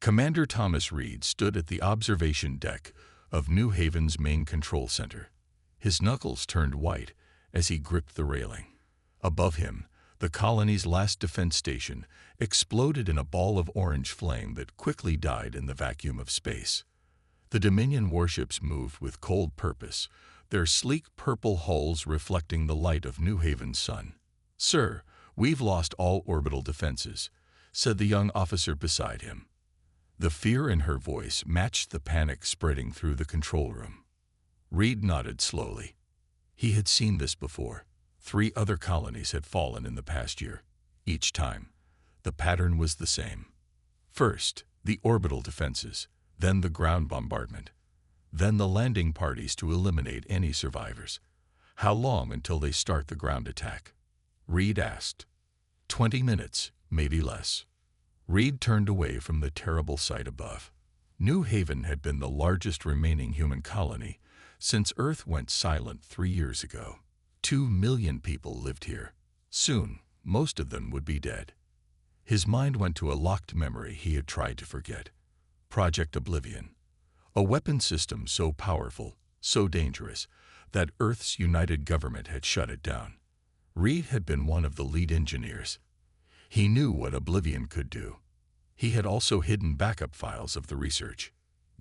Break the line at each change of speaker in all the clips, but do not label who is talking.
Commander Thomas Reed stood at the observation deck of New Haven's main control center. His knuckles turned white as he gripped the railing. Above him, the colony's last defense station exploded in a ball of orange flame that quickly died in the vacuum of space. The Dominion warships moved with cold purpose, their sleek purple hulls reflecting the light of New Haven's sun. "Sir, we've lost all orbital defenses," said the young officer beside him. The fear in her voice matched the panic spreading through the control room. Reed nodded slowly. He had seen this before. 3 other colonies had fallen in the past year. Each time, the pattern was the same. First, the orbital defenses, then the ground bombardment, then the landing parties to eliminate any survivors. "How long until they start the ground attack?" Reed asked. 20 minutes, maybe less." Reed turned away from the terrible sight above. New Haven had been the largest remaining human colony since Earth went silent 3 years ago. 2 million people lived here. Soon, most of them would be dead. His mind went to a locked memory he had tried to forget. Project Oblivion. A weapon system so powerful, so dangerous, that Earth's united government had shut it down. Reed had been one of the lead engineers. He knew what Oblivion could do. He had also hidden backup files of the research.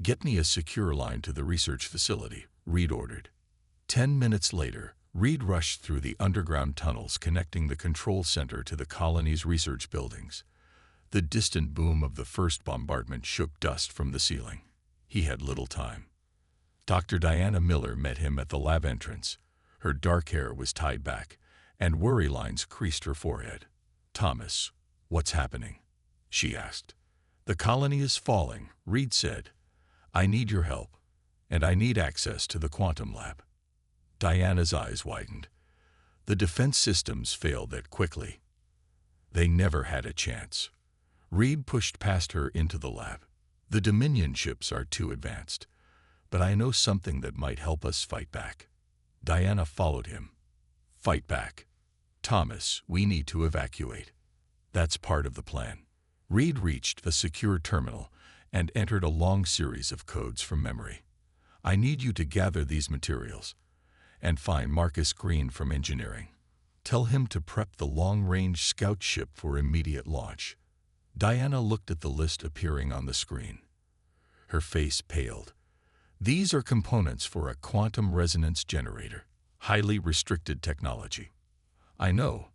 "Get me a secure line to the research facility," Reed ordered. 10 minutes later, Reed rushed through the underground tunnels connecting the control center to the colony's research buildings. The distant boom of the first bombardment shook dust from the ceiling. He had little time. Dr. Diana Miller met him at the lab entrance. Her dark hair was tied back, and worry lines creased her forehead. "Thomas, what's happening?" she asked. "The colony is falling," Reed said. "I need your help, and I need access to the quantum lab." Diana's eyes widened. The defense systems failed that quickly. They never had a chance. Reed pushed past her into the lab. "The Dominion ships are too advanced, but I know something that might help us fight back." Diana followed him. "Fight back? Thomas, we need to evacuate." "That's part of the plan." Reed reached a secure terminal and entered a long series of codes from memory. "I need you to gather these materials and find Marcus Green from engineering. Tell him to prep the long-range scout ship for immediate launch." Diana looked at the list appearing on the screen. Her face paled. "These are components for a quantum resonance generator, highly restricted technology." "I know."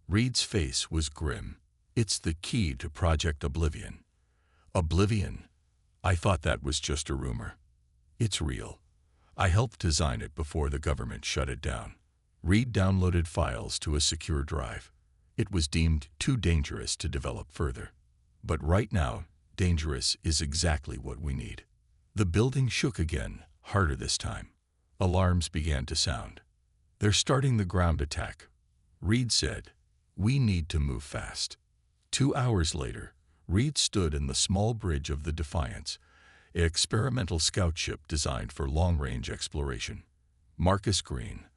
Reed's face was grim. "It's the key to Project Oblivion." "Oblivion? I thought that was just a rumor." "It's real. I helped design it before the government shut it down." Reed downloaded files to a secure drive. It was deemed too dangerous to develop further. But right now, dangerous is exactly what we need. The building shook again, harder this time. Alarms began to sound. "They're starting the ground attack," Reed said. "We need to move fast." 2 hours later, Reed stood in the small bridge of the Defiance, an experimental scout ship designed for long-range exploration. Marcus Green,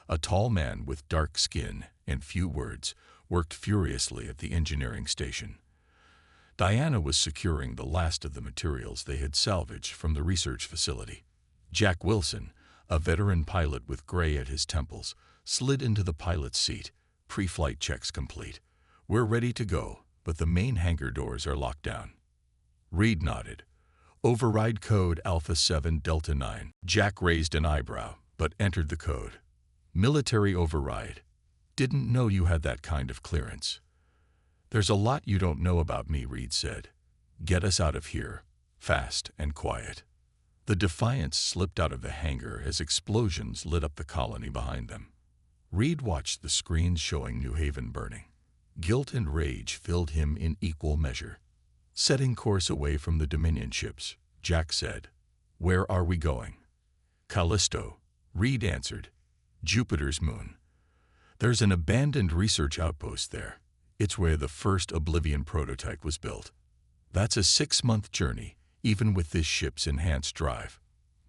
a tall man with dark skin and few words, worked furiously at the engineering station. Diana was securing the last of the materials they had salvaged from the research facility. Jack Wilson, a veteran pilot with gray at his temples, slid into the pilot's seat. "Pre-flight checks complete. We're ready to go, but the main hangar doors are locked down." Reed nodded. "Override code Alpha 7 Delta 9. Jack raised an eyebrow, but entered the code. "Military override. Didn't know you had that kind of clearance." "There's a lot you don't know about me," Reed said. "Get us out of here, fast and quiet." The Defiance slipped out of the hangar as explosions lit up the colony behind them. Reed watched the screens showing New Haven burning. Guilt and rage filled him in equal measure. "Setting course away from the Dominion ships," Jack said. "Where are we going?" "Callisto," Reed answered. "Jupiter's moon. There's an abandoned research outpost there. It's where the first Oblivion prototype was built. That's a 6-month journey, even with this ship's enhanced drive,"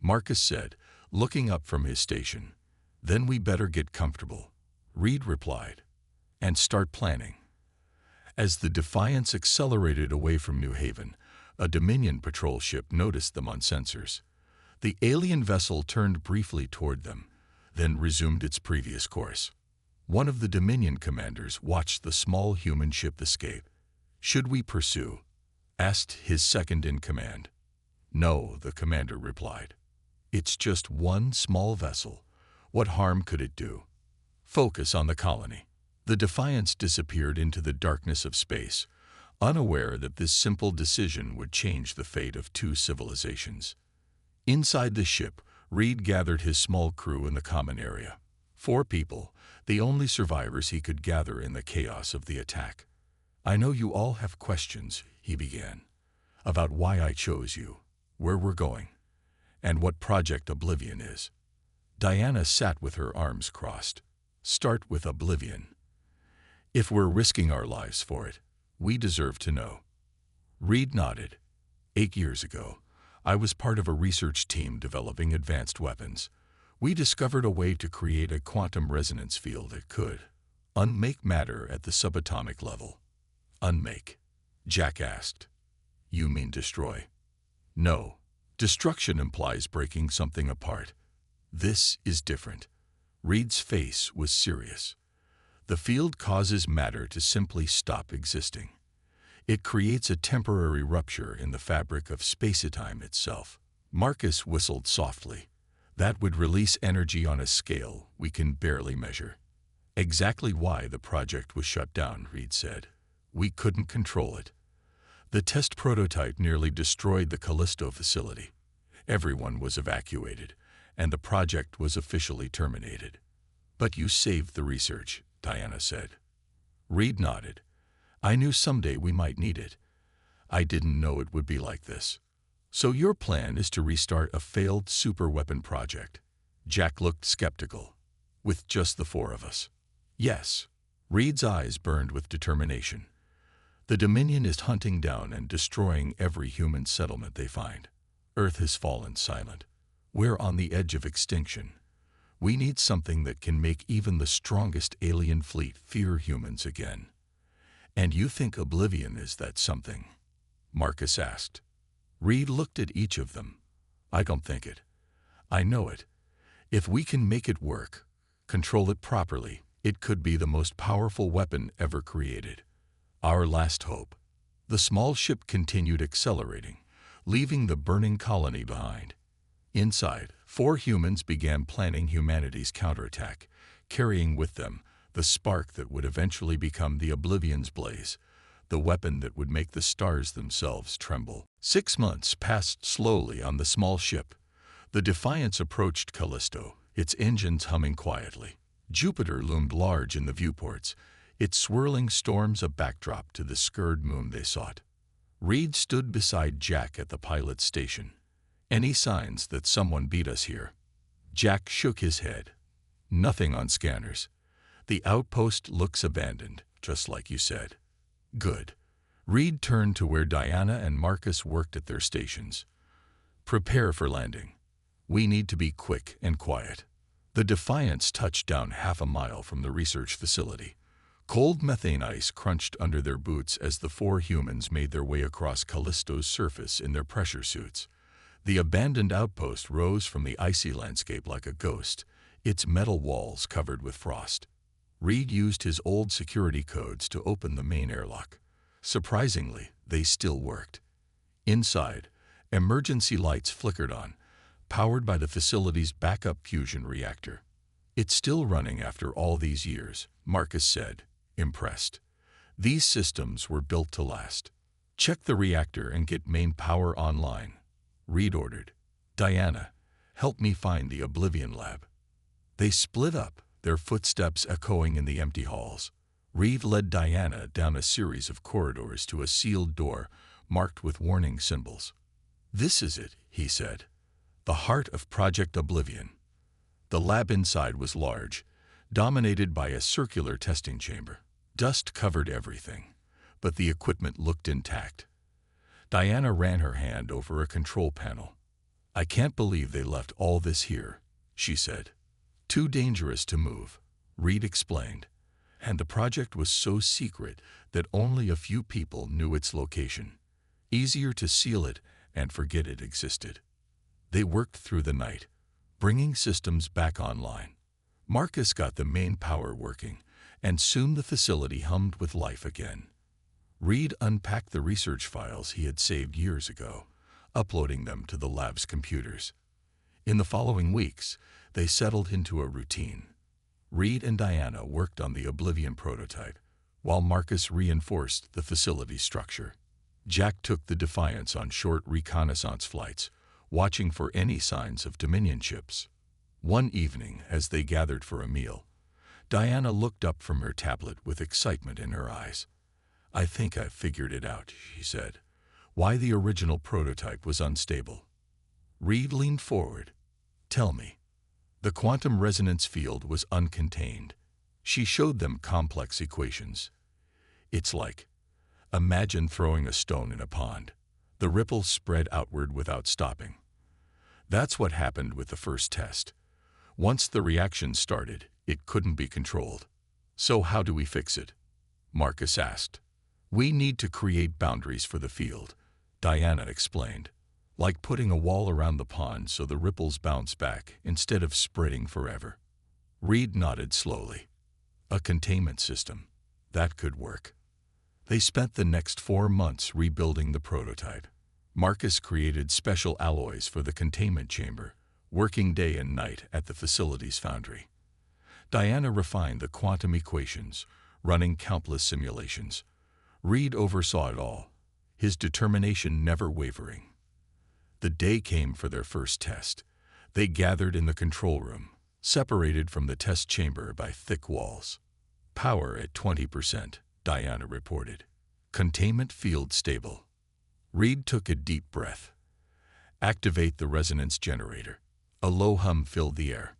Marcus said, looking up from his station. "Then we better get comfortable," Reed replied, "and start planning." As the Defiance accelerated away from New Haven, A Dominion patrol ship noticed them on sensors. The alien vessel turned briefly toward them, then resumed its previous course. One of the Dominion commanders watched the small human ship escape. "Should we pursue?" asked his second-in-command. "No," the commander replied. "It's just one small vessel. What harm could it do? Focus on the colony." The Defiance disappeared into the darkness of space, unaware that this simple decision would change the fate of two civilizations. Inside the ship, Reed gathered his small crew in the common area. 4 people, the only survivors he could gather in the chaos of the attack. "I know you all have questions," he began, "about why I chose you, where we're going, and what Project Oblivion is." Diana sat with her arms crossed. "Start with Oblivion. If we're risking our lives for it, we deserve to know." Reed nodded. 8 years ago, I was part of a research team developing advanced weapons. We discovered a way to create a quantum resonance field that could unmake matter at the subatomic level. "Unmake?" Jack asked. "You mean destroy?" "No. Destruction implies breaking something apart. This is different." Reed's face was serious. "The field causes matter to simply stop existing. It creates a temporary rupture in the fabric of space-time itself." Marcus whistled softly. "That would release energy on a scale we can barely measure." "Exactly why the project was shut down," Reed said. "We couldn't control it. The test prototype nearly destroyed the Callisto facility. Everyone was evacuated, and the project was officially terminated." "But you saved the research," Diana said. Reed nodded. "I knew someday we might need it. I didn't know it would be like this." "So your plan is to restart a failed superweapon project?" Jack looked skeptical. "With just the 4 of us?" "Yes." Reed's eyes burned with determination. "The Dominion is hunting down and destroying every human settlement they find. Earth has fallen silent. We're on the edge of extinction. We need something that can make even the strongest alien fleet fear humans again." "And you think Oblivion is that something?" Marcus asked. Reed looked at each of them. "I don't think it. I know it. If we can make it work, control it properly, it could be the most powerful weapon ever created. Our last hope." The small ship continued accelerating, leaving the burning colony behind. Inside, 4 humans began planning humanity's counterattack, carrying with them the spark that would eventually become the Oblivion's blaze, the weapon that would make the stars themselves tremble. 6 months passed slowly on the small ship. The Defiance approached Callisto, its engines humming quietly. Jupiter loomed large in the viewports, its swirling storms a backdrop to the scurred moon they sought. Reed stood beside Jack at the pilot's station. "Any signs that someone beat us here?" Jack shook his head. "Nothing on scanners. The outpost looks abandoned, just like you said." "Good." Reed turned to where Diana and Marcus worked at their stations. "Prepare for landing. We need to be quick and quiet." The Defiance touched down half a mile from the research facility. Cold methane ice crunched under their boots as the 4 humans made their way across Callisto's surface in their pressure suits. The abandoned outpost rose from the icy landscape like a ghost, its metal walls covered with frost. Reed used his old security codes to open the main airlock. Surprisingly, they still worked. Inside, emergency lights flickered on, powered by the facility's backup fusion reactor. "It's still running after all these years," Marcus said, impressed. "These systems were built to last." "Check the reactor and get main power online," Reed ordered. "Diana, help me find the Oblivion lab." They split up, their footsteps echoing in the empty halls. Reed led Diana down a series of corridors to a sealed door marked with warning symbols. "This is it," he said. "The heart of Project Oblivion." The lab inside was large, dominated by a circular testing chamber. Dust covered everything, but the equipment looked intact. Diana ran her hand over a control panel. "I can't believe they left all this here," she said. "Too dangerous to move," Reed explained. "And the project was so secret that only a few people knew its location. Easier to seal it and forget it existed. They worked through the night, bringing systems back online. Marcus got the main power working, and soon the facility hummed with life again. Reed unpacked the research files he had saved years ago, uploading them to the lab's computers. In the following weeks, they settled into a routine. Reed and Diana worked on the Oblivion prototype, while Marcus reinforced the facility's structure. Jack took the Defiance on short reconnaissance flights, watching for any signs of Dominion ships. One evening, as they gathered for a meal, Diana looked up from her tablet with excitement in her eyes. "I think I've figured it out," she said. "Why the original prototype was unstable." Reed leaned forward. "Tell me." The quantum resonance field was uncontained. She showed them complex equations. "It's like, imagine throwing a stone in a pond. The ripples spread outward without stopping. That's what happened with the first test. Once the reaction started, it couldn't be controlled." "So how do we fix it?" Marcus asked. "We need to create boundaries for the field," Diana explained. "Like putting a wall around the pond so the ripples bounce back instead of spreading forever." Reed nodded slowly. "A containment system. That could work." They spent the next 4 months rebuilding the prototype. Marcus created special alloys for the containment chamber, working day and night at the facility's foundry. Diana refined the quantum equations, running countless simulations. Reed oversaw it all, his determination never wavering. The day came for their first test. They gathered in the control room, separated from the test chamber by thick walls. "Power at 20%, Diana reported. "Containment field stable." Reed took a deep breath. "Activate the resonance generator." A low hum filled the air.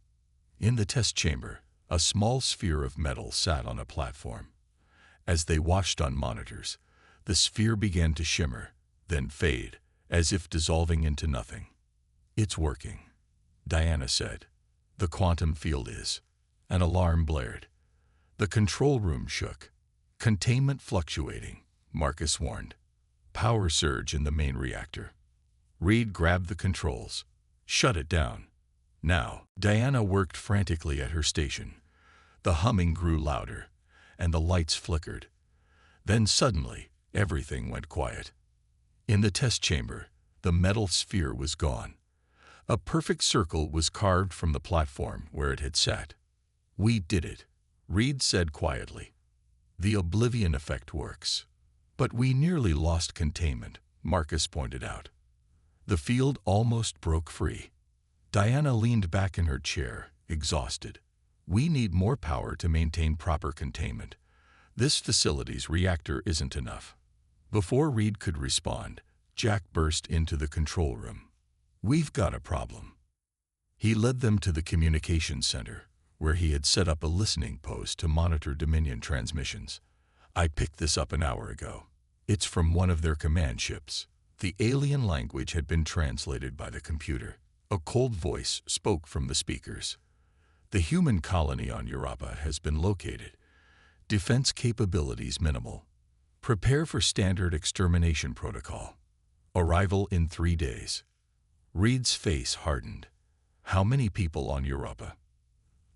In the test chamber, a small sphere of metal sat on a platform. As they watched on monitors, the sphere began to shimmer, then fade, as if dissolving into nothing. "It's working," Diana said. "The quantum field is." An alarm blared. The control room shook. "Containment fluctuating," Marcus warned. "Power surge in the main reactor." Reed grabbed the controls. "Shut it down." Now, Diana worked frantically at her station. The humming grew louder, and the lights flickered. Then suddenly, everything went quiet. In the test chamber, the metal sphere was gone. A perfect circle was carved from the platform where it had sat. "We did it," Reed said quietly. "The Oblivion effect works." "But we nearly lost containment," Marcus pointed out. "The field almost broke free." Diana leaned back in her chair, exhausted. "We need more power to maintain proper containment. This facility's reactor isn't enough." Before Reed could respond, Jack burst into the control room. "We've got a problem." He led them to the communications center, where he had set up a listening post to monitor Dominion transmissions. "I picked this up an hour ago. It's from one of their command ships." The alien language had been translated by the computer. A cold voice spoke from the speakers. "The human colony on Europa has been located. Defense capabilities minimal. Prepare for standard extermination protocol. Arrival in 3 days." Reed's face hardened. "How many people on Europa?"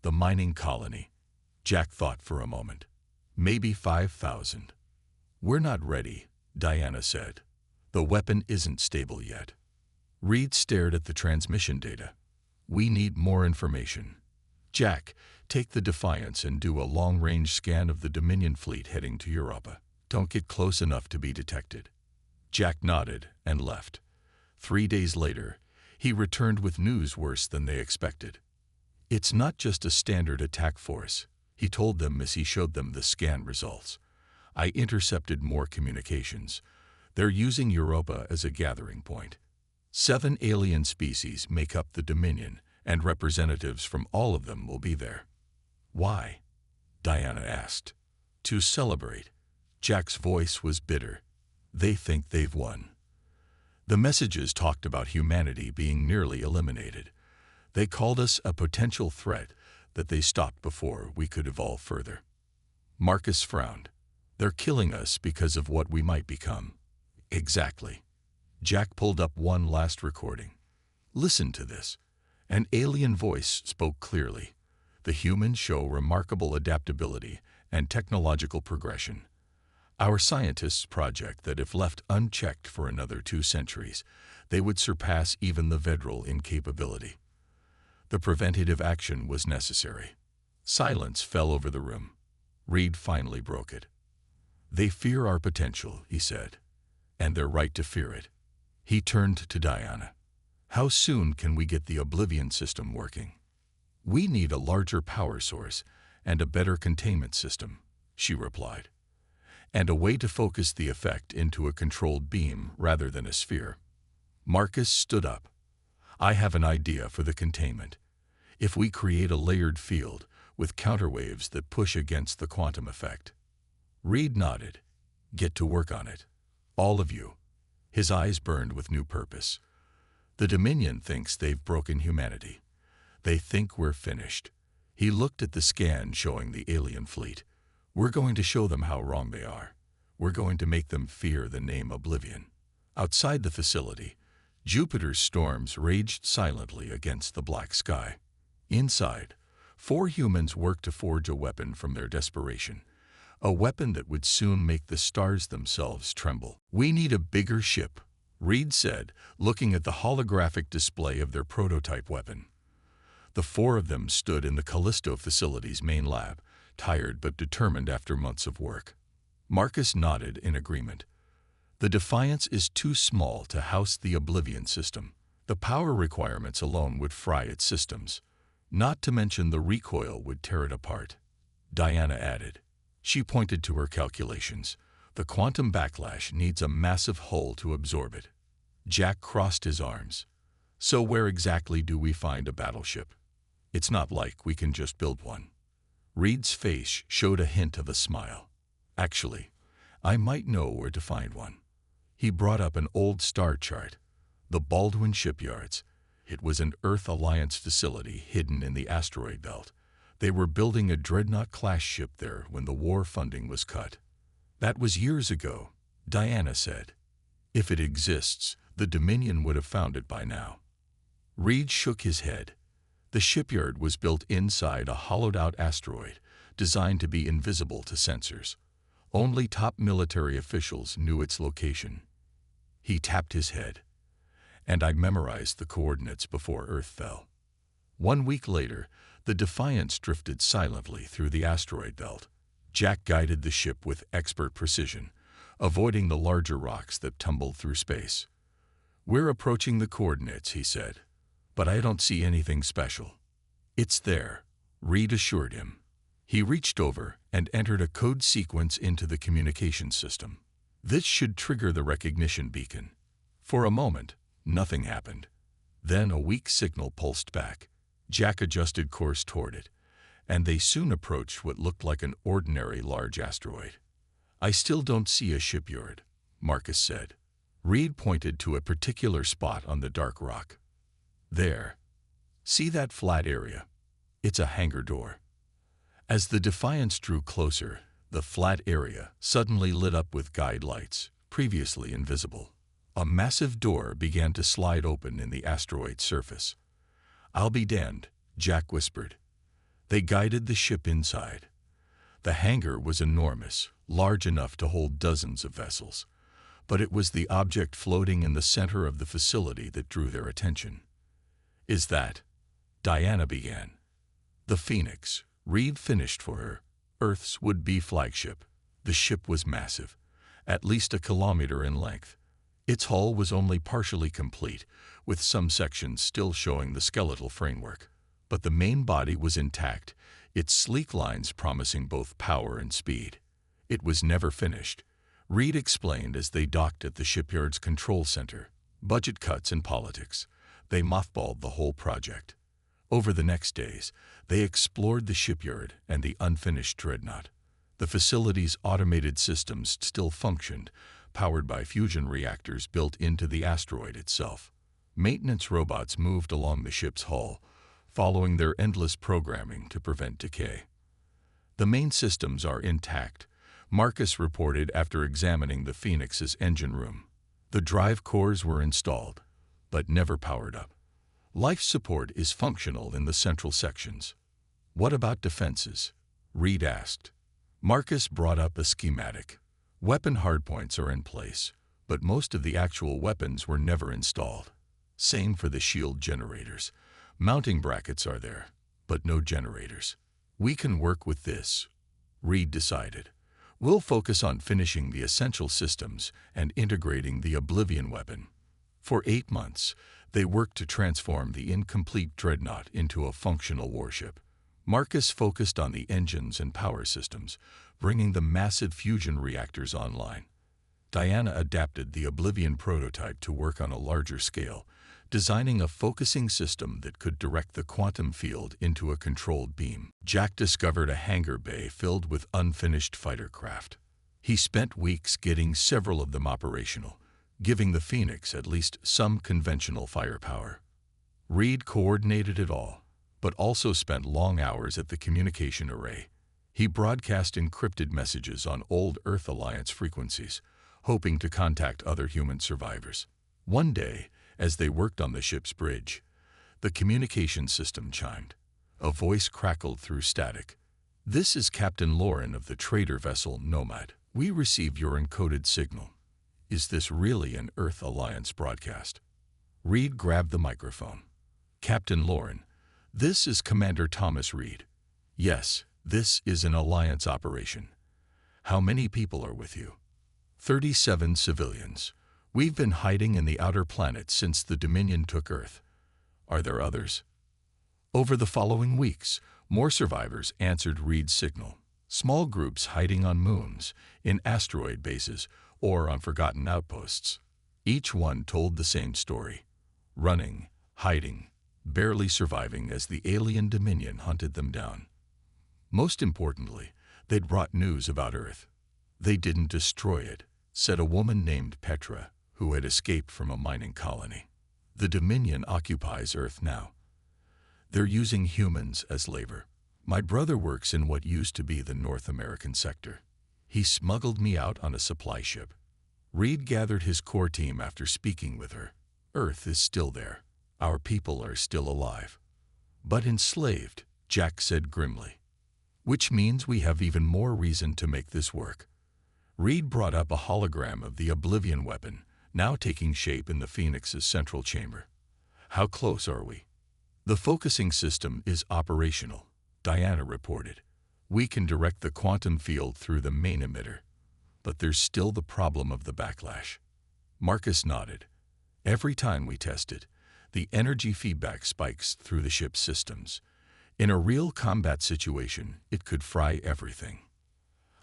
"The mining colony." Jack thought for a moment. "Maybe 5,000. "We're not ready," Diana said. "The weapon isn't stable yet." Reed stared at the transmission data. "We need more information. Jack, take the Defiance and do a long-range scan of the Dominion fleet heading to Europa. Don't get close enough to be detected." Jack nodded and left. 3 days later, he returned with news worse than they expected. "It's not just a standard attack force," he told them as he showed them the scan results. "I intercepted more communications. They're using Europa as a gathering point. 7 alien species make up the Dominion, and representatives from all of them will be there." "Why?" Diana asked. "To celebrate." Jack's voice was bitter. "They think they've won." The messages talked about humanity being nearly eliminated. They called us a potential threat that they stopped before we could evolve further. Marcus frowned. "They're killing us because of what we might become." "Exactly." Jack pulled up one last recording. Listen to this. An alien voice spoke clearly. The humans show remarkable adaptability and technological progression. Our scientists project that if left unchecked for another 2 centuries, they would surpass even the Vedral in capability. The preventative action was necessary. Silence fell over the room. Reed finally broke it. They fear our potential, he said, and they're right to fear it. He turned to Diana. How soon can we get the Oblivion system working? We need a larger power source and a better containment system, she replied, and a way to focus the effect into a controlled beam rather than a sphere. Marcus stood up. I have an idea for the containment. If we create a layered field with counterwaves that push against the quantum effect. Reed nodded. Get to work on it. All of you. His eyes burned with new purpose. The Dominion thinks they've broken humanity. They think we're finished. He looked at the scan showing the alien fleet. We're going to show them how wrong they are. We're going to make them fear the name Oblivion. Outside the facility, Jupiter's storms raged silently against the black sky. Inside, 4 humans worked to forge a weapon from their desperation. A weapon that would soon make the stars themselves tremble. We need a bigger ship, Reed said, looking at the holographic display of their prototype weapon. The 4 of them stood in the Callisto facility's main lab, tired but determined after months of work. Marcus nodded in agreement. The Defiance is too small to house the Oblivion system. The power requirements alone would fry its systems. Not to mention the recoil would tear it apart. Diana added. She pointed to her calculations. The quantum backlash needs a massive hull to absorb it. Jack crossed his arms. So where exactly do we find a battleship? It's not like we can just build one. Reed's face showed a hint of a smile. Actually, I might know where to find one. He brought up an old star chart. The Baldwin shipyards. It was an Earth Alliance facility hidden in the asteroid belt. They were building a Dreadnought-class ship there when the war funding was cut. That was years ago, Diana said. If it exists, the Dominion would have found it by now. Reed shook his head. The shipyard was built inside a hollowed-out asteroid, designed to be invisible to sensors. Only top military officials knew its location. He tapped his head. And I memorized the coordinates before Earth fell. 1 week later, the Defiance drifted silently through the asteroid belt. Jack guided the ship with expert precision, avoiding the larger rocks that tumbled through space. We're approaching the coordinates, he said, but I don't see anything special. It's there, Reed assured him. He reached over and entered a code sequence into the communications system. This should trigger the recognition beacon. For a moment, nothing happened. Then a weak signal pulsed back. Jack adjusted course toward it, and they soon approached what looked like an ordinary large asteroid. I still don't see a shipyard, Marcus said. Reed pointed to a particular spot on the dark rock. There. See that flat area? It's a hangar door. As the Defiance drew closer, the flat area suddenly lit up with guide lights, previously invisible. A massive door began to slide open in the asteroid's surface. I'll be damned, Jack whispered. They guided the ship inside. The hangar was enormous, large enough to hold dozens of vessels. But it was the object floating in the center of the facility that drew their attention. Is that? Diana began. The Phoenix, Reed finished for her, Earth's would-be flagship. The ship was massive, at least 1 kilometer in length. Its hull was only partially complete, with some sections still showing the skeletal framework. But the main body was intact, its sleek lines promising both power and speed. It was never finished, Reed explained as they docked at the shipyard's control center. Budget cuts and politics. They mothballed the whole project. Over the next days, they explored the shipyard and the unfinished dreadnought. The facility's automated systems still functioned, powered by fusion reactors built into the asteroid itself. Maintenance robots moved along the ship's hull, following their endless programming to prevent decay. The main systems are intact, Marcus reported after examining the Phoenix's engine room. The drive cores were installed, but never powered up. Life support is functional in the central sections. What about defenses? Reed asked. Marcus brought up a schematic. Weapon hardpoints are in place, but most of the actual weapons were never installed. Same for the shield generators. Mounting brackets are there, but no generators. We can work with this, Reed decided. We'll focus on finishing the essential systems and integrating the Oblivion weapon. For 8 months, they worked to transform the incomplete dreadnought into a functional warship. Marcus focused on the engines and power systems, bringing the massive fusion reactors online. Diana adapted the Oblivion prototype to work on a larger scale, designing a focusing system that could direct the quantum field into a controlled beam. Jack discovered a hangar bay filled with unfinished fighter craft. He spent weeks getting several of them operational, giving the Phoenix at least some conventional firepower. Reed coordinated it all, but also spent long hours at the communication array. He broadcast encrypted messages on old Earth Alliance frequencies, hoping to contact other human survivors. One day, as they worked on the ship's bridge, the communication system chimed. A voice crackled through static. This is Captain Lauren of the trader vessel Nomad. We received your encoded signal. Is this really an Earth Alliance broadcast? Reed grabbed the microphone. Captain Lauren, this is Commander Thomas Reed. Yes, this is an Alliance operation. How many people are with you? 37 civilians. We've been hiding in the outer planets since the Dominion took Earth. Are there others? Over the following weeks, more survivors answered Reed's signal. Small groups hiding on moons, in asteroid bases, or on forgotten outposts. Each one told the same story. Running, hiding, barely surviving as the alien Dominion hunted them down. Most importantly, they'd brought news about Earth. They didn't destroy it, said a woman named Petra, who had escaped from a mining colony. The Dominion occupies Earth now. They're using humans as labor. My brother works in what used to be the North American sector. He smuggled me out on a supply ship. Reed gathered his core team after speaking with her. Earth is still there. Our people are still alive. But enslaved, Jack said grimly. Which means we have even more reason to make this work. Reed brought up a hologram of the Oblivion weapon, now taking shape in the Phoenix's central chamber. How close are we? The focusing system is operational, Diana reported. We can direct the quantum field through the main emitter. But there's still the problem of the backlash. Marcus nodded. Every time we test it, the energy feedback spikes through the ship's systems. In a real combat situation, it could fry everything.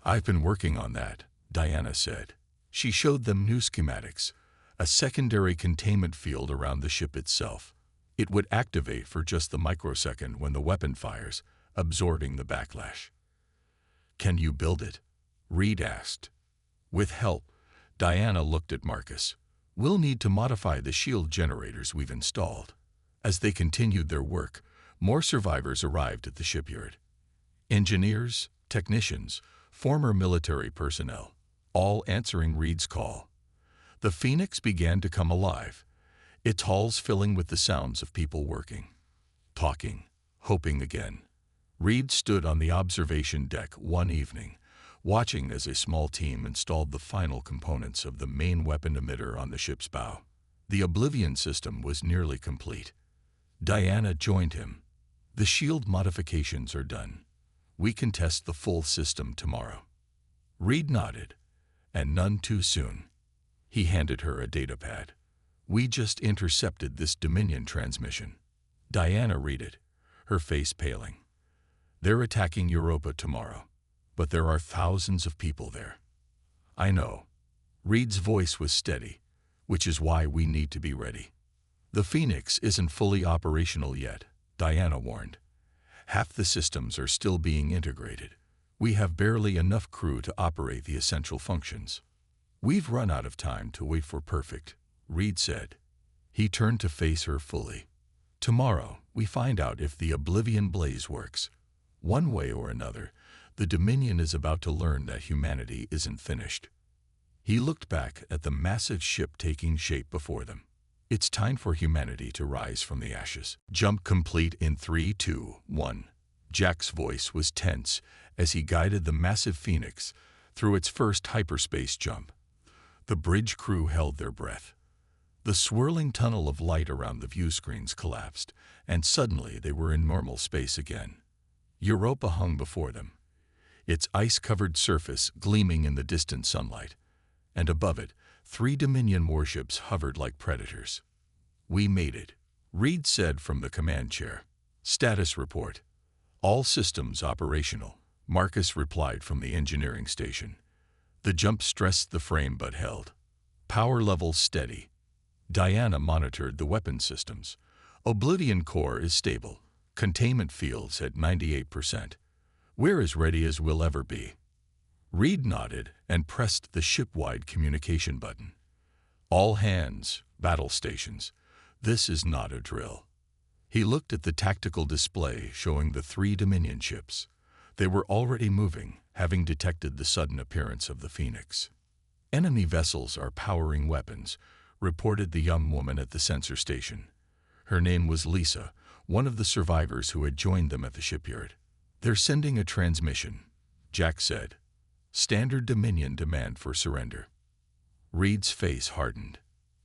I've been working on that, Diana said. She showed them new schematics, a secondary containment field around the ship itself. It would activate for just the microsecond when the weapon fires, absorbing the backlash. Can you build it? Reed asked. With help, Diana looked at Marcus. We'll need to modify the shield generators we've installed. As they continued their work, more survivors arrived at the shipyard. Engineers, technicians, former military personnel, all answering Reed's call. The Phoenix began to come alive, its halls filling with the sounds of people working, talking, hoping again. Reed stood on the observation deck one evening, watching as a small team installed the final components of the main weapon emitter on the ship's bow. The Oblivion system was nearly complete. Diana joined him. The shield modifications are done. We can test the full system tomorrow. Reed nodded, and none too soon. He handed her a datapad. We just intercepted this Dominion transmission. Diana read it, her face paling. They're attacking Europa tomorrow, but there are thousands of people there. I know. Reed's voice was steady, which is why we need to be ready. The Phoenix isn't fully operational yet, Diana warned. Half the systems are still being integrated. We have barely enough crew to operate the essential functions. We've run out of time to wait for perfect, Reed said. He turned to face her fully. Tomorrow, we find out if the Oblivion blaze works. One way or another, the Dominion is about to learn that humanity isn't finished. He looked back at the massive ship taking shape before them. It's time for humanity to rise from the ashes. Jump complete in 3, 2, 1. Jack's voice was tense as he guided the massive Phoenix through its first hyperspace jump. The bridge crew held their breath. The swirling tunnel of light around the view screens collapsed, and suddenly they were in normal space again. Europa hung before them, its ice-covered surface gleaming in the distant sunlight, and above it, 3 Dominion warships hovered like predators. "We made it," Reed said from the command chair. "Status report. All systems operational," Marcus replied from the engineering station. The jump stressed the frame but held. "Power levels steady." Diana monitored the weapon systems. "Oblivion core is stable. Containment fields at 98%. We're as ready as we'll ever be." Reed nodded and pressed the ship-wide communication button. "All hands, battle stations. This is not a drill." He looked at the tactical display showing the 3 Dominion ships. They were already moving, having detected the sudden appearance of the Phoenix. "Enemy vessels are powering weapons," reported the young woman at the sensor station. Her name was Lisa, one of the survivors who had joined them at the shipyard. "They're sending a transmission," Jack said. "Standard Dominion demand for surrender." Reed's face hardened.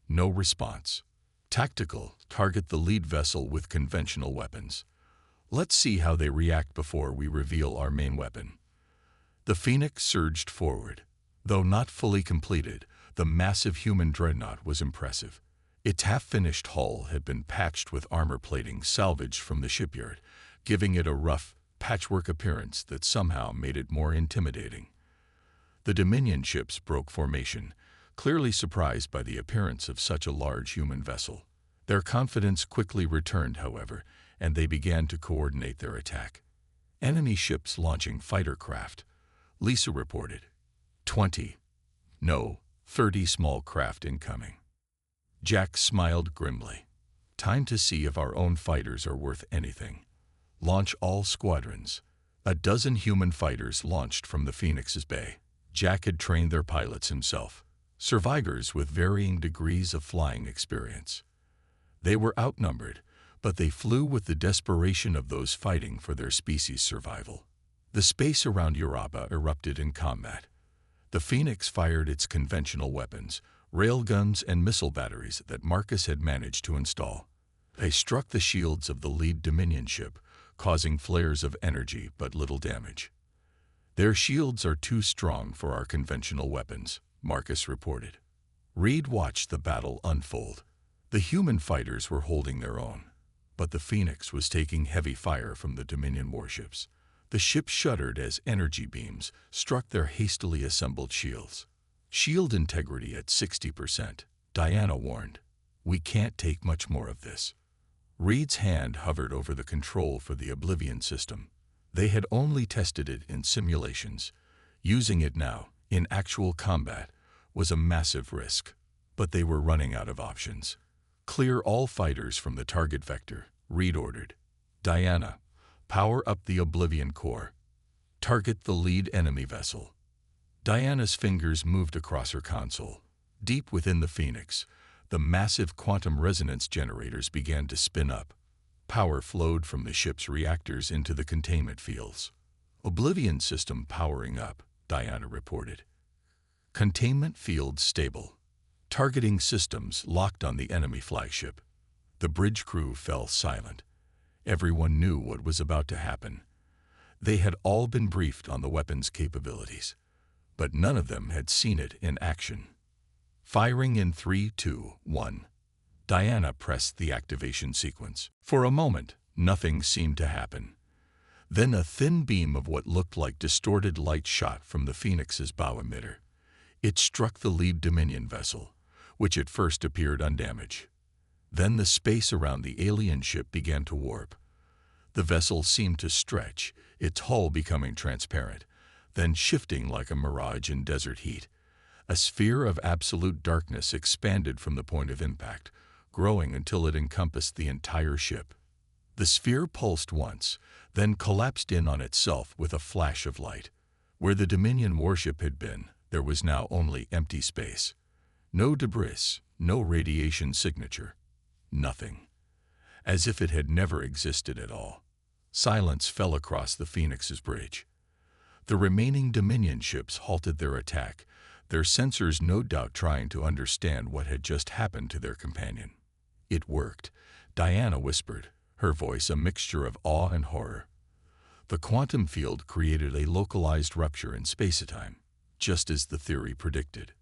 No response. "Tactical, target the lead vessel with conventional weapons. Let's see how they react before we reveal our main weapon." The Phoenix surged forward. Though not fully completed, the massive human dreadnought was impressive. Its half-finished hull had been patched with armor plating salvaged from the shipyard, giving it a rough, patchwork appearance that somehow made it more intimidating. The Dominion ships broke formation, clearly surprised by the appearance of such a large human vessel. Their confidence quickly returned, however, and they began to coordinate their attack. "Enemy ships launching fighter craft," Lisa reported. 20. No, 30 small craft incoming." Jack smiled grimly. "Time to see if our own fighters are worth anything. Launch all squadrons." A dozen human fighters launched from the Phoenix's bay. Jack had trained their pilots himself, survivors with varying degrees of flying experience. They were outnumbered, but they flew with the desperation of those fighting for their species' survival. The space around Europa erupted in combat. The Phoenix fired its conventional weapons, railguns and missile batteries that Marcus had managed to install. They struck the shields of the lead Dominion ship, causing flares of energy but little damage. "Their shields are too strong for our conventional weapons," Marcus reported. Reed watched the battle unfold. The human fighters were holding their own, but the Phoenix was taking heavy fire from the Dominion warships. The ship shuddered as energy beams struck their hastily assembled shields. "Shield integrity at 60%, Diana warned. "We can't take much more of this." Reed's hand hovered over the control for the Oblivion system. They had only tested it in simulations. Using it now, in actual combat, was a massive risk. But they were running out of options. "Clear all fighters from the target vector," Reed ordered. "Diana, power up the Oblivion core. Target the lead enemy vessel." Diana's fingers moved across her console. Deep within the Phoenix, the massive quantum resonance generators began to spin up. Power flowed from the ship's reactors into the containment fields. "Oblivion system powering up," Diana reported. "Containment fields stable. Targeting systems locked on the enemy flagship." The bridge crew fell silent. Everyone knew what was about to happen. They had all been briefed on the weapon's capabilities, but none of them had seen it in action. Firing in 3, 2, 1. Diana pressed the activation sequence. For a moment, nothing seemed to happen. Then a thin beam of what looked like distorted light shot from the Phoenix's bow emitter. It struck the lead Dominion vessel, which at first appeared undamaged. Then the space around the alien ship began to warp. The vessel seemed to stretch, its hull becoming transparent, then shifting like a mirage in desert heat. A sphere of absolute darkness expanded from the point of impact, growing until it encompassed the entire ship. The sphere pulsed once, then collapsed in on itself with a flash of light. Where the Dominion warship had been, There was now only empty space. No debris, no radiation signature. Nothing. As if it had never existed at all. Silence fell across the Phoenix's bridge. The remaining Dominion ships halted their attack, their sensors no doubt trying to understand what had just happened to their companion. It worked, Diana whispered, her voice a mixture of awe and horror. The quantum field created a localized rupture in space-time, just as the theory predicted.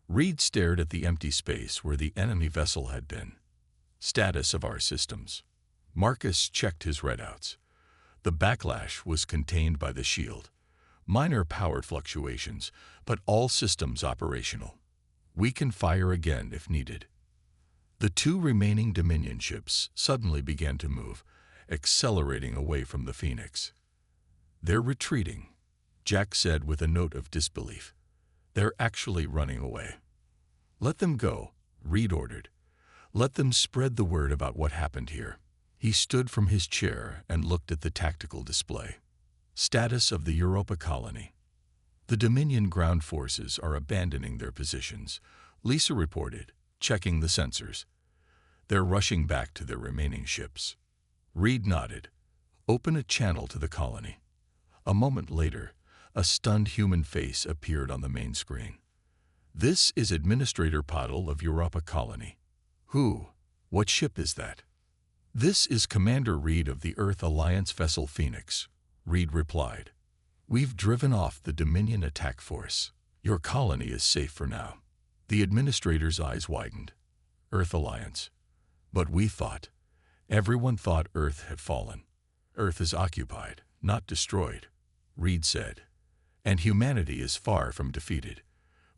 Reed stared at the empty space where the enemy vessel had been. Status of our systems. Marcus checked his readouts. The backlash was contained by the shield. Minor power fluctuations, but all systems operational. We can fire again if needed. The two remaining Dominion ships suddenly began to move, accelerating away from the Phoenix. They're retreating, Jack said with a note of disbelief. They're actually running away. Let them go, Reed ordered. Let them spread the word about what happened here. He stood from his chair and looked at the tactical display. Status of the Europa colony. The Dominion ground forces are abandoning their positions, Lisa reported, checking the sensors. They're rushing back to their remaining ships. Reed nodded. Open a channel to the colony. A moment later, a stunned human face appeared on the main screen. This is Administrator Pottle of Europa colony. Who? What ship is that? This is Commander Reed of the Earth Alliance vessel Phoenix, Reed replied. We've driven off the Dominion attack force. Your colony is safe for now. The administrator's eyes widened. Earth Alliance. But we thought. Everyone thought Earth had fallen. Earth is occupied, not destroyed, Reed said. And humanity is far from defeated.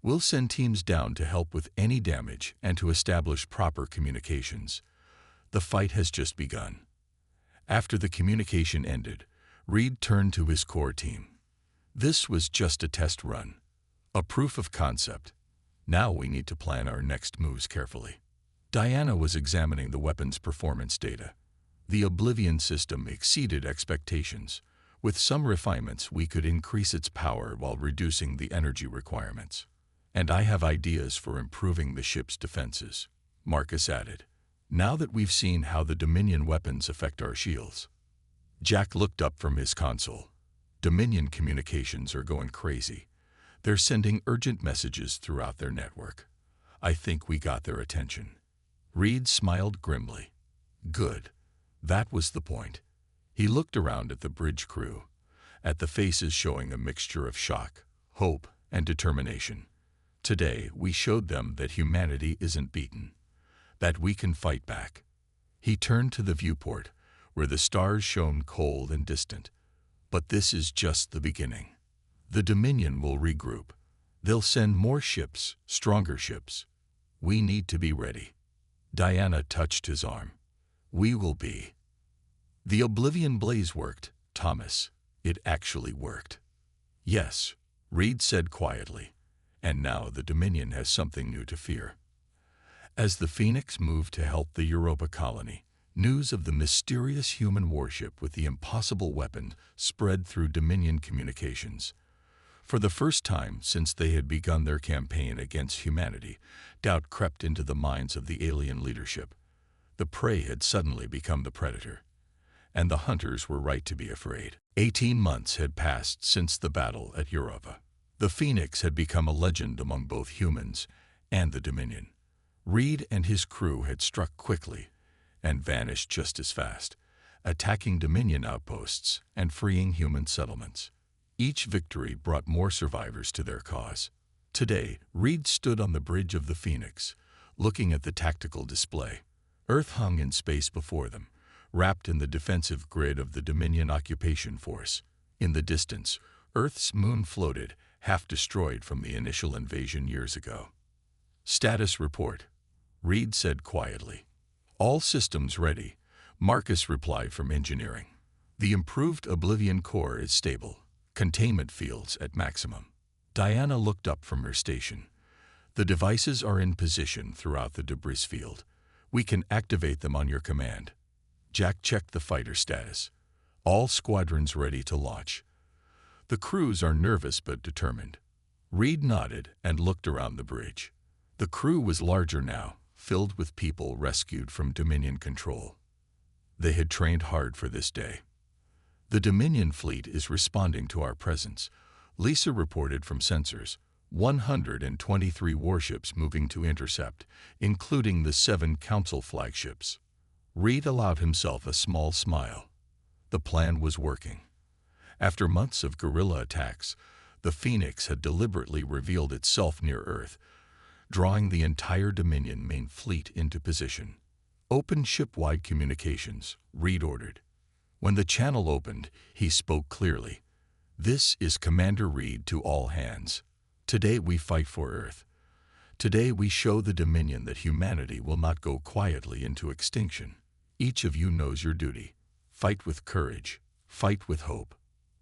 We'll send teams down to help with any damage and to establish proper communications. The fight has just begun. After the communication ended, Reed turned to his core team. This was just a test run, a proof of concept. Now we need to plan our next moves carefully. Diana was examining the weapon's performance data. The Oblivion system exceeded expectations. With some refinements, we could increase its power while reducing the energy requirements. And I have ideas for improving the ship's defenses, Marcus added, now that we've seen how the Dominion weapons affect our shields. Jack looked up from his console. Dominion communications are going crazy. They're sending urgent messages throughout their network. I think we got their attention. Reed smiled grimly. Good. That was the point. He looked around at the bridge crew, at the faces showing a mixture of shock, hope, and determination. Today, we showed them that humanity isn't beaten, that we can fight back. He turned to the viewport, where the stars shone cold and distant. But this is just the beginning. The Dominion will regroup. They'll send more ships, stronger ships. We need to be ready. Diana touched his arm. We will be. The Oblivion blaze worked, Thomas. It actually worked. Yes, Reed said quietly. And now the Dominion has something new to fear. As the Phoenix moved to help the Europa colony, news of the mysterious human warship with the impossible weapon spread through Dominion communications. For the first time since they had begun their campaign against humanity, doubt crept into the minds of the alien leadership. The prey had suddenly become the predator. And the hunters were right to be afraid. 18 months had passed since the battle at Europa. The Phoenix had become a legend among both humans and the Dominion. Reed and his crew had struck quickly and vanished just as fast, attacking Dominion outposts and freeing human settlements. Each victory brought more survivors to their cause. Today, Reed stood on the bridge of the Phoenix, looking at the tactical display. Earth hung in space before them, wrapped in the defensive grid of the Dominion occupation force. In the distance, Earth's moon floated, half destroyed from the initial invasion years ago. Status report, Reed said quietly. All systems ready, Marcus replied from engineering. The improved Oblivion core is stable. Containment fields at maximum. Diana looked up from her station. The devices are in position throughout the debris field. We can activate them on your command. Jack checked the fighter status. All squadrons ready to launch. The crews are nervous but determined. Reed nodded and looked around the bridge. The crew was larger now, filled with people rescued from Dominion control. They had trained hard for this day. The Dominion fleet is responding to our presence, Lisa reported from sensors. 123 warships moving to intercept, including the 7 Council flagships. Reed allowed himself a small smile. The plan was working. After months of guerrilla attacks, the Phoenix had deliberately revealed itself near Earth, drawing the entire Dominion main fleet into position. Open ship-wide communications, Reed ordered. When the channel opened, he spoke clearly. This is Commander Reed to all hands. Today we fight for Earth. Today we show the Dominion that humanity will not go quietly into extinction. Each of you knows your duty. Fight with courage. Fight with hope.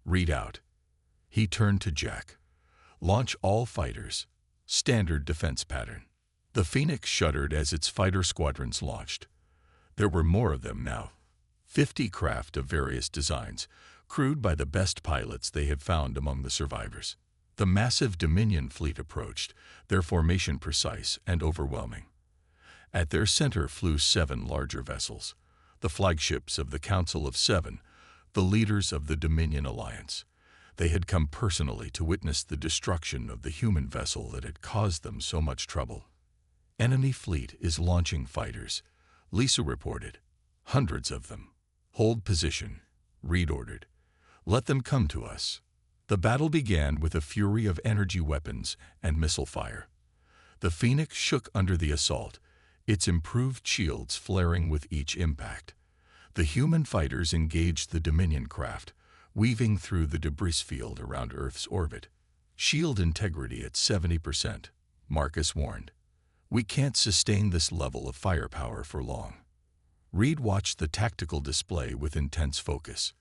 Read out. He turned to Jack. Launch all fighters. Standard defense pattern. The Phoenix shuddered as its fighter squadrons launched. There were more of them now. 50 craft of various designs, crewed by the best pilots they had found among the survivors. The massive Dominion fleet approached, their formation precise and overwhelming. At their center flew 7 larger vessels, the flagships of the Council of 7, the leaders of the Dominion Alliance. They had come personally to witness the destruction of the human vessel that had caused them so much trouble. Enemy fleet is launching fighters, Lisa reported. Hundreds of them. Hold position, Reed ordered. Let them come to us. The battle began with a fury of energy weapons and missile fire. The Phoenix shook under the assault, its improved shields flaring with each impact. The human fighters engaged the Dominion craft, weaving through the debris field around Earth's orbit. Shield integrity at 70%, Marcus warned. We can't sustain this level of firepower for long. Reed watched the tactical display with intense focus.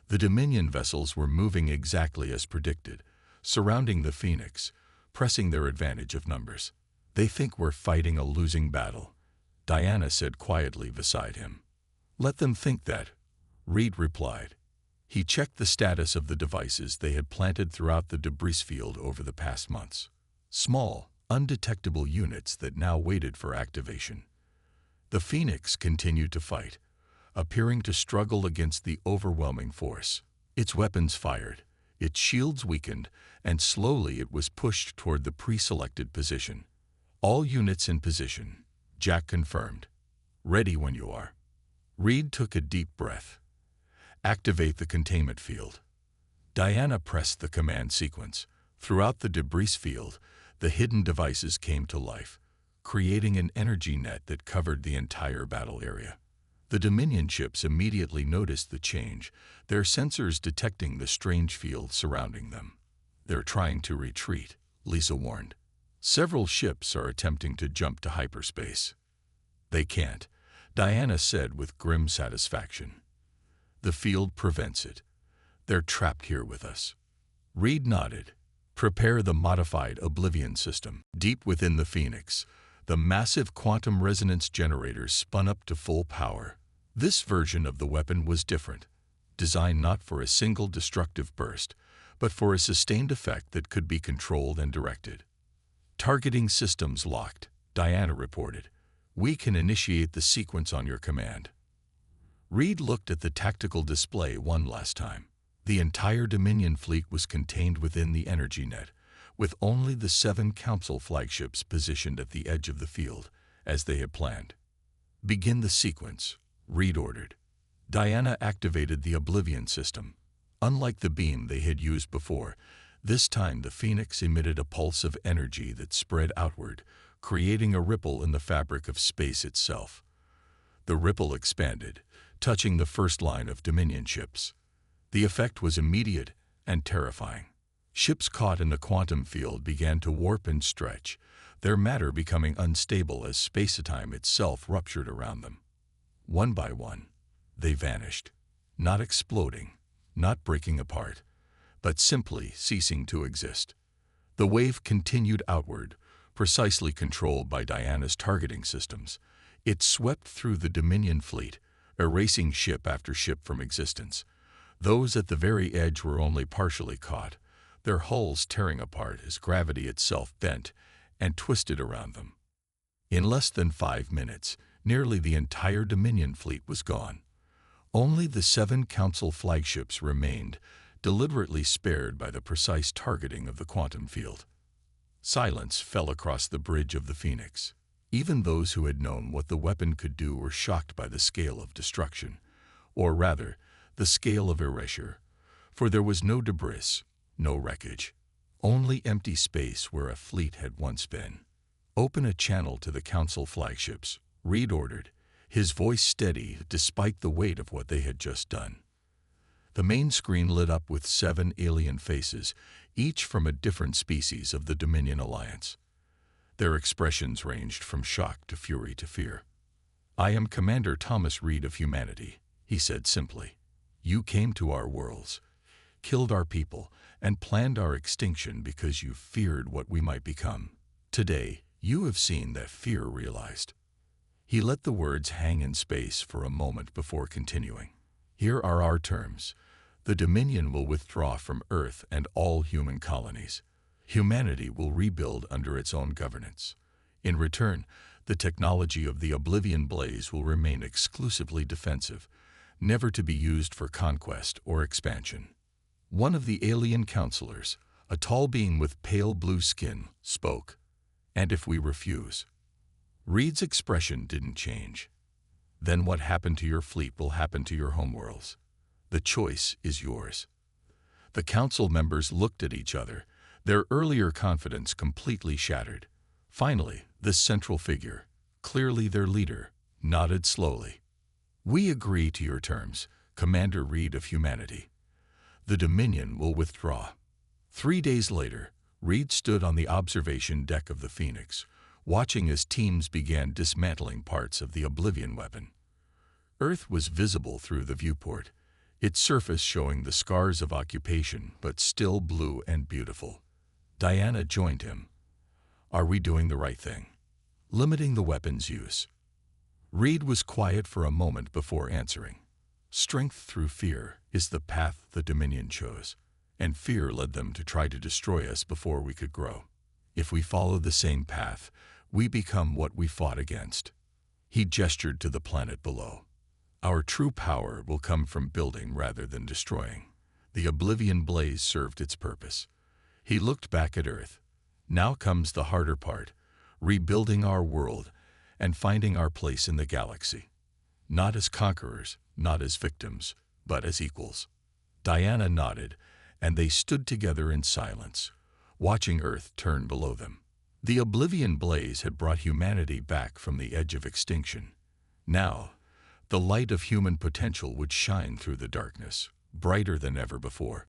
The Dominion vessels were moving exactly as predicted, surrounding the Phoenix, pressing their advantage of numbers. They think we're fighting a losing battle, Diana said quietly beside him. Let them think that, Reed replied. He checked the status of the devices they had planted throughout the debris field over the past months. Small, undetectable units that now waited for activation. The Phoenix continued to fight, appearing to struggle against the overwhelming force. Its weapons fired, its shields weakened, and slowly it was pushed toward the pre-selected position. All units in position, Jack confirmed. Ready when you are. Reed took a deep breath. Activate the containment field. Diana pressed the command sequence. Throughout the debris field, the hidden devices came to life, creating an energy net that covered the entire battle area. The Dominion ships immediately noticed the change, their sensors detecting the strange field surrounding them. They're trying to retreat, Lisa warned. Several ships are attempting to jump to hyperspace. They can't, Diana said with grim satisfaction. The field prevents it. They're trapped here with us. Reed nodded. Prepare the modified Oblivion system. Deep within the Phoenix, the massive quantum resonance generators spun up to full power. This version of the weapon was different, designed not for a single destructive burst, but for a sustained effect that could be controlled and directed. Targeting systems locked, Diana reported. We can initiate the sequence on your command. Reed looked at the tactical display one last time. The entire Dominion fleet was contained within the energy net, with only the 7 Council flagships positioned at the edge of the field, as they had planned. Begin the sequence, Reed ordered. Diana activated the Oblivion system. Unlike the beam they had used before, this time the Phoenix emitted a pulse of energy that spread outward, creating a ripple in the fabric of space itself. The ripple expanded, touching the first line of Dominion ships. The effect was immediate and terrifying. Ships caught in the quantum field began to warp and stretch, their matter becoming unstable as space-time itself ruptured around them. One by one, they vanished, not exploding, not breaking apart, but simply ceasing to exist. The wave continued outward, precisely controlled by Diana's targeting systems. It swept through the Dominion fleet, erasing ship after ship from existence. Those at the very edge were only partially caught, their hulls tearing apart as gravity itself bent and twisted around them. In less than 5 minutes, nearly the entire Dominion fleet was gone. Only the 7 Council flagships remained, deliberately spared by the precise targeting of the quantum field. Silence fell across the bridge of the Phoenix. Even those who had known what the weapon could do were shocked by the scale of destruction, or rather, the scale of erasure, for there was no debris, no wreckage, only empty space where a fleet had once been. "Open a channel to the Council flagships," Reed ordered, his voice steady despite the weight of what they had just done. The main screen lit up with 7 alien faces, each from a different species of the Dominion Alliance. Their expressions ranged from shock to fury to fear. "I am Commander Thomas Reed of humanity," he said simply. "You came to our worlds, killed our people, and planned our extinction because you feared what we might become. Today, you have seen that fear realized." He let the words hang in space for a moment before continuing. "Here are our terms. The Dominion will withdraw from Earth and all human colonies. Humanity will rebuild under its own governance. In return, the technology of the Oblivion blaze will remain exclusively defensive, never to be used for conquest or expansion." One of the alien counselors, a tall being with pale blue skin, spoke. "And if we refuse?" Reed's expression didn't change. "Then what happened to your fleet will happen to your homeworlds. The choice is yours." The council members looked at each other, their earlier confidence completely shattered. Finally, the central figure, clearly their leader, nodded slowly. "We agree to your terms, Commander Reed of humanity. The Dominion will withdraw." 3 days later, Reed stood on the observation deck of the Phoenix, watching as teams began dismantling parts of the Oblivion weapon. Earth was visible through the viewport, its surface showing the scars of occupation, but still blue and beautiful. Diana joined him. "Are we doing the right thing? Limiting the weapon's use?" Reed was quiet for a moment before answering. "Strength through fear is the path the Dominion chose, and fear led them to try to destroy us before we could grow. If we follow the same path, we become what we fought against." He gestured to the planet below. "Our true power will come from building rather than destroying." The Oblivion blaze served its purpose. He looked back at Earth. "Now comes the harder part, rebuilding our world and finding our place in the galaxy. Not as conquerors, not as victims, but as equals." Diana nodded, and they stood together in silence, watching Earth turn below them. The Oblivion blaze had brought humanity back from the edge of extinction. Now, the light of human potential would shine through the darkness, brighter than ever before.